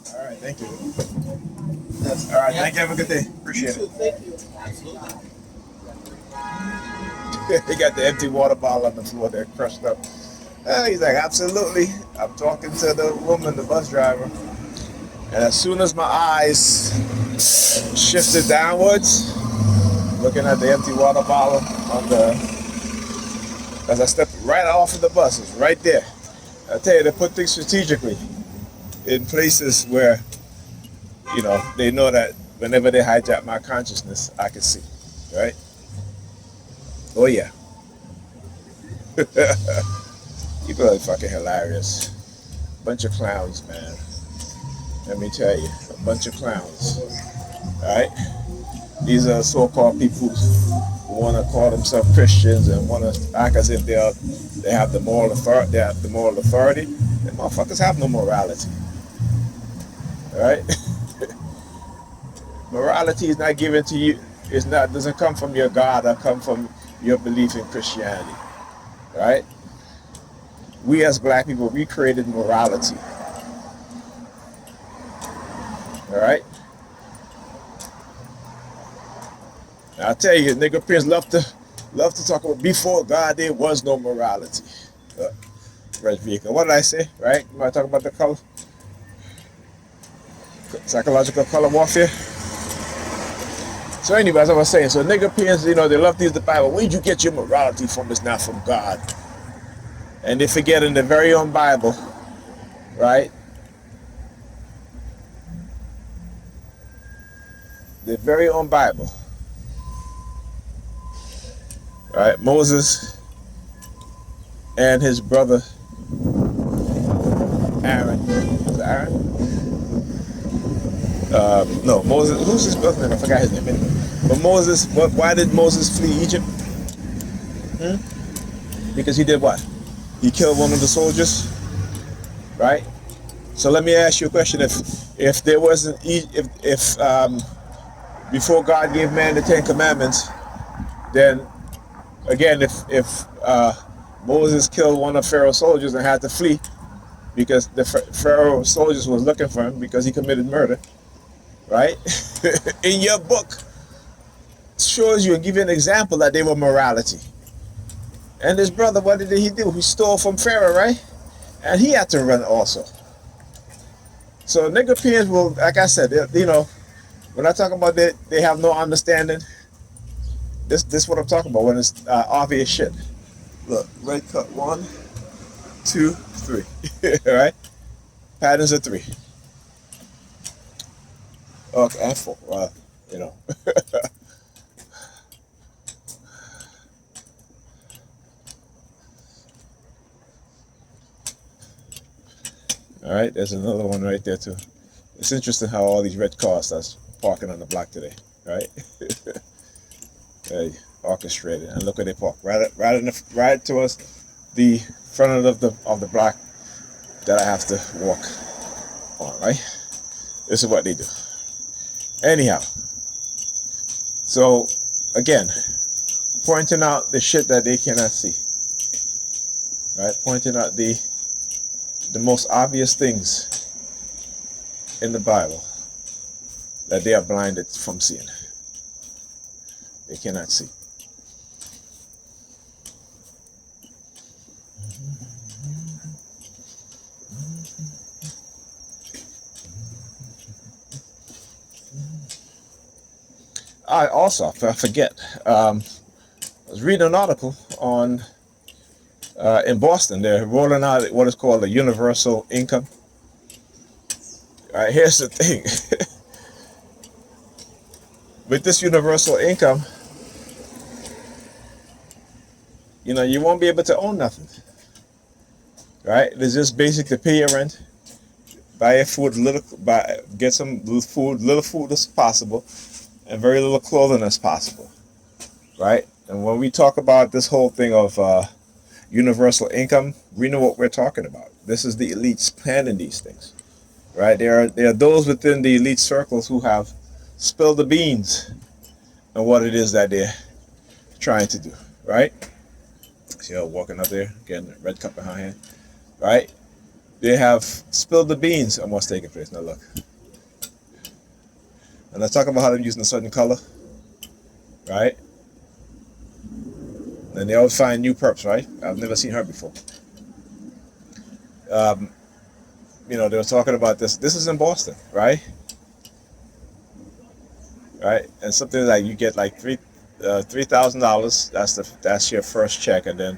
All right, thank you. That's all right. Thank you. Have a good day. Appreciate it. Thank you. Absolutely. He got the empty water bottle on the floor there, crushed up. He's like, absolutely. I'm talking to the woman, the bus driver, and as soon as my eyes shifted downwards, looking at the empty water bottle on the, as I stepped right off of the bus, it's right there. I tell you, they put things strategically in places where, they know that whenever they hijack my consciousness, I can see, right? Oh yeah. People are fucking hilarious. Bunch of clowns, man. Let me tell you, a bunch of clowns. All right? These are so-called people who want to call themselves Christians and want to act as if they have the moral authority. They have the moral authority. And motherfuckers have no morality. All right? Morality is not given to you. It's not doesn't come from your God or come from your belief in Christianity. All right? We as black people, we created morality. All right? I tell you, nigga peers love to talk about before God there was no morality. Red vehicle. What did I say? Right? You want to talk about the color? Psychological color warfare? So anyway, as I was saying, so nigga peers, they love to use the Bible. Where'd you get your morality from? It's not from God. And they forget in the very own Bible, right? The very own Bible. Right? Moses and his brother Aaron. Was it Aaron? No, Moses. Who's his brother name? I forgot his name anyway. But Moses, why did Moses flee Egypt? Because he did what? He killed one of the soldiers, right? So let me ask you a question: if there wasn't, if before God gave man the Ten Commandments, then again, if Moses killed one of Pharaoh's soldiers and had to flee because the Pharaoh soldiers was looking for him because he committed murder, right? In your book, shows you and give you an example that they were morality. And his brother, what did he do? He stole from Pharaoh, right? And he had to run also. So nigga peers will, like I said, when I talk about that, they have no understanding. This is what I'm talking about when it's obvious shit. Look, red cut 1, 2, 3. All right? Patterns of 3. Okay, and 4. All right, there's another one right there too. It's interesting how all these red cars start parking on the block today, right? Hey, orchestrated, and look where they park right towards the front of the block that I have to walk on, right? This is what they do. Anyhow, so again, pointing out the shit that they cannot see, right? Pointing out the most obvious things in the Bible that they are blinded from seeing. They cannot see. I forget. I was reading an article on in Boston. They're rolling out what is called a universal income. All right, here's the thing. With this universal income, you won't be able to own nothing. Right? It's just basic to pay your rent, buy your food, get some little food as possible, and very little clothing as possible. Right? And when we talk about this whole thing of universal income, we know what we're talking about. This is the elites planning these things. Right? There are those within the elite circles who have spilled the beans on what it is that they're trying to do. Right? See her walking up there, getting a red cup in her hand. Right? They have spilled the beans on what's taking place. Now look. And I talk about how they're using a certain color, right? And they always find new perps, right? I've never seen her before. You know, they were talking about this. This is in Boston, right? Right, and something like you get like $3,000. That's your first check, and then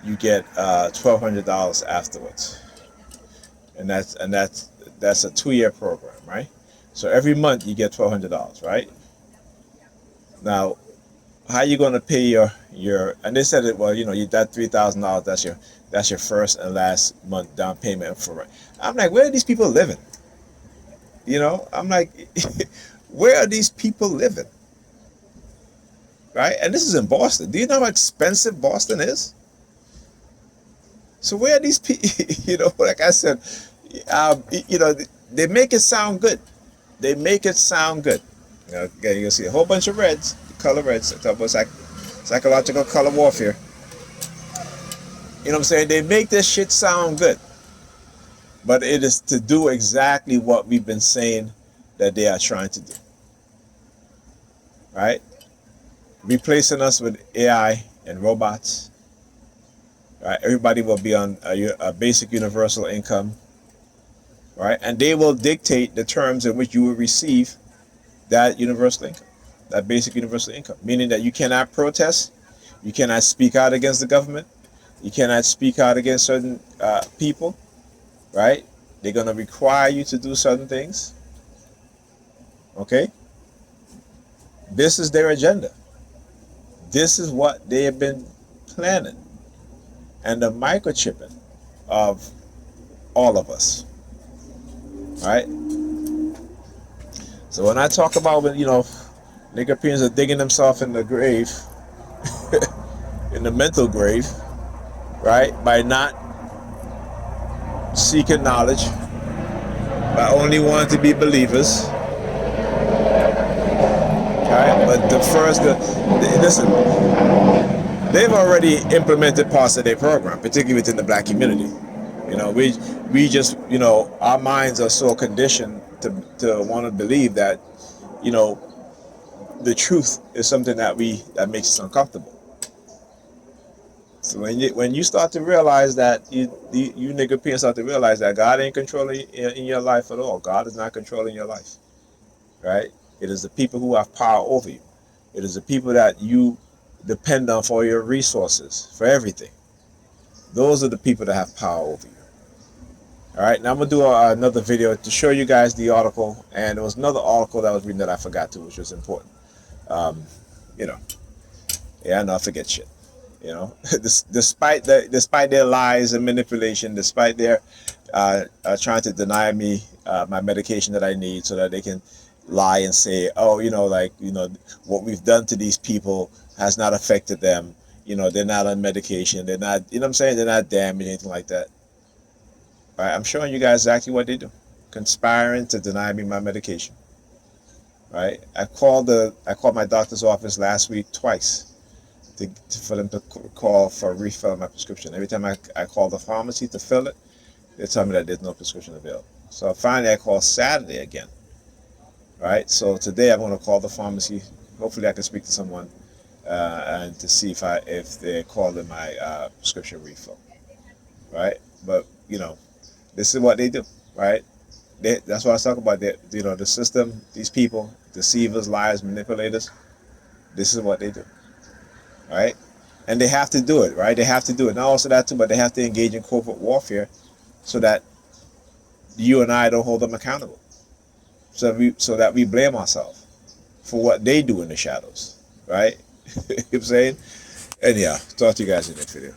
you get $1,200 afterwards, and that's a 2-year program, right? So every month you get $1,200, right? Now, how you gonna pay your? And they said it. Well, you know, that $3,000. That's your first and last month down payment for rent. I'm like, where are these people living? You know, I'm like, where are these people living? Right? And this is in Boston. Do you know how expensive Boston is? So where are these people? You know, like I said, you know, they make it sound good. They make it sound good. You know, again, you'll see a whole bunch of reds, color reds. I talk about psychological color warfare. You know what I'm saying? They make this shit sound good. But it is to do exactly what we've been saying that they are trying to do. Right? Replacing us with AI and robots. Right? Everybody will be on a basic universal income. Right? And they will dictate the terms in which you will receive that universal income, that basic universal income. Meaning that you cannot protest, you cannot speak out against the government, you cannot speak out against certain people. Right? They're going to require you to do certain things. Okay? This is their agenda. This is what they have been planning. And the microchipping of all of us. Right? So when I talk about when, you know, nigger peons are digging themselves in the grave, in the mental grave, right? By not seeking knowledge, by only wanting to be believers. Right? But listen, they've already implemented parts of their program, particularly within the black community. You know, we just, you know, our minds are so conditioned to want to believe that, you know, the truth is something that makes us uncomfortable. So when you start to realize that you nigger peons start to realize that God ain't controlling in your life at all. God is not controlling your life, right? It is the people who have power over you. It is the people that you depend on for your resources, for everything. Those are the people that have power over you. All right, now I'm gonna do another video to show you guys the article, and there was another article that I was reading that I forgot to, which was important. You know, yeah, I know I forget shit. You know, despite their lies and manipulation, despite their trying to deny me my medication that I need, so that they can lie and say, oh, you know, like, you know, what we've done to these people has not affected them. You know, they're not on medication. They're not, you know what I'm saying? They're not damaged, anything like that. All right, I'm showing you guys exactly what they do, conspiring to deny me my medication. Right? I called my doctor's office last week twice. For them to call for a refill of my prescription. Every time I call the pharmacy to fill it, they tell me that there's no prescription available. So finally I called Saturday again. Right? So today I'm going to call the pharmacy. Hopefully I can speak to someone and to see if they're calling my prescription refill. Right? But, you know, this is what they do. Right? That's what I was talking about. You know, the system, these people, deceivers, liars, manipulators, this is what they do. Right? And they have to do it, right? They have to do it. Not also that too, but they have to engage in corporate warfare so that you and I don't hold them accountable. So that we blame ourselves for what they do in the shadows, right? You know what I'm saying? And yeah, talk to you guys in the next video.